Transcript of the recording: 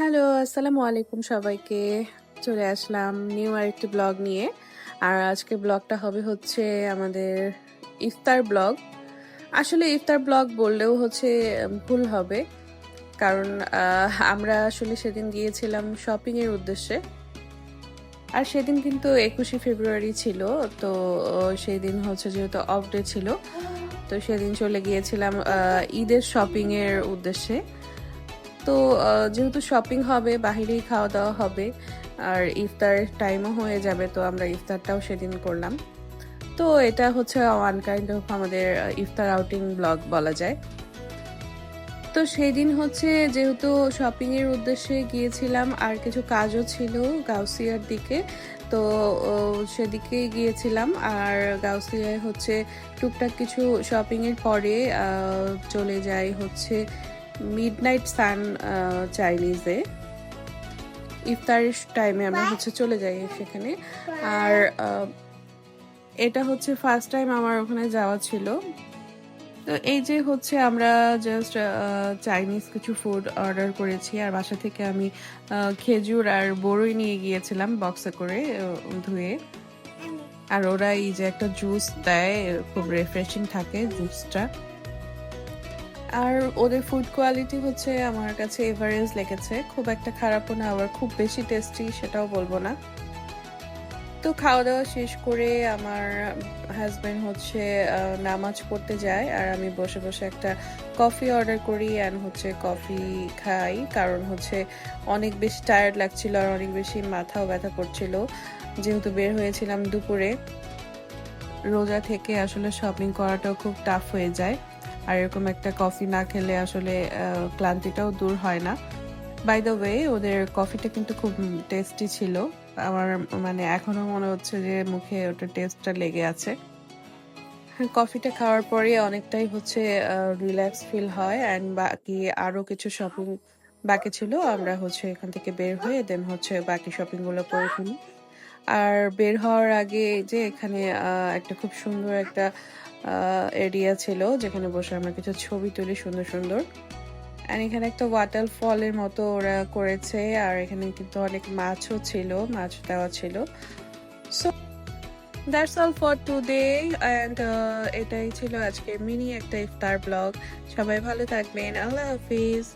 Hello, আসসালামু আলাইকুম সবাইকে। চলে আসলাম নিউ আরেকটি ব্লগ নিয়ে। আর আজকের ব্লগটা হবে হচ্ছে আমাদের ইফতার ব্লগ। আসলে ইফতার ব্লগ বললেও হচ্ছে ভুল হবে। কারণ আমরা আসলে সেদিন গিয়েছিলাম শপিং এর উদ্দেশ্যে। আর সেদিন কিন্তু ২১শে ফেব্রুয়ারি ছিল। তো সেদিন হচ্ছে যেহেতু অফ ডে ছিল, তো সেদিন চলে গিয়েছিলাম ঈদের শপিং এর উদ্দেশ্যে। তো যেহেতু শপিং হবে, বাহিরেই খাওয়া দাওয়া হবে আর ইফতার টাইমও হয়ে যাবে, তো আমরা ইফতারটাও সেদিন করলাম। তো এটা হচ্ছে ওয়ান কাইন্ড অফ আমাদের ইফতার আউটিং ব্লগ বলা যায়। তো সেই দিন হচ্ছে যেহেতু শপিং এর উদ্দেশ্যে গিয়েছিলাম আর কিছু কাজও ছিল গাউসিয়ার দিকে, তো সেদিকেই গিয়েছিলাম। আর গাউসিয়ায় হচ্ছে টুকটাক কিছু শপিং এর পরে চলে যাই হচ্ছে মিডনাইট সান চাইনিজে। ইফতারের টাইমে আমরা হচ্ছে চলে যাই সেখানে। আর এটা হচ্ছে ফার্স্ট টাইম আমার ওখানে যাওয়া ছিল। তো এই যে হচ্ছে আমরা জাস্ট চাইনিজ কিছু ফুড অর্ডার করেছি আর বাসা থেকে আমি খেজুর আর বড়ই নিয়ে গিয়েছিলাম বক্সে করে ধুয়ে। আর ওরা এই যে একটা জুস দেয়, খুব রিফ্রেশিং থাকে জুসটা। আর ওদের ফুড কোয়ালিটি হচ্ছে আমার কাছে এভারেজ লেগেছে, খুব একটা খারাপও না আবার খুব বেশি টেস্টি সেটাও বলবো না। তো খাওয়া দাওয়া শেষ করে আমার হাজবেন্ড হচ্ছে নামাজ পড়তে যায় আর আমি বসে বসে একটা কফি অর্ডার করি অ্যান্ড হচ্ছে কফি খাই, কারণ হচ্ছে অনেক বেশি টায়ার্ড লাগছিল আর অনেক বেশি মাথাও ব্যথা করছিল যেহেতু বের হয়েছিলাম দুপুরে। রোজা থেকে আসলে শপিং করাটাও খুব টাফ হয়ে যায় আর এরকম একটা কফি না খেলে আসলে ক্লান্তিটাও দূর হয় না। বাই দ্য ওয়ে, ওদের কফিটা কিন্তু খুব টেস্টি ছিল। আমার মানে এখনো মনে হচ্ছে যে মুখে ওটা টেস্টটা লেগে আছে। কফিটা খাওয়ার পরে অনেকটাই হচ্ছে রিল্যাক্স ফিল হয় অ্যান্ড বাকি আরো কিছু শপিং বাকি ছিল, আমরা হচ্ছে এখান থেকে বের হয়ে দেন হচ্ছে বাকি শপিং গুলো করে ফেলি। আর বের হওয়ার আগে যে এখানে একটা খুব সুন্দর একটা এরিয়া ছিল যেখানে বসে আমরা কিছু ছবি তুলি সুন্দর সুন্দর। আর এখানে একটা ওয়াটারফলের মতো ওরা করেছে আর এখানে কিন্তু অনেক মাছও ছিল, মাছ দেওয়া ছিল। So that's all for today and এটাই ছিল আজকে মিনি একটা ইফতার ব্লগ। সবাই ভালো থাকবেন, আল্লাহ হাফিজ।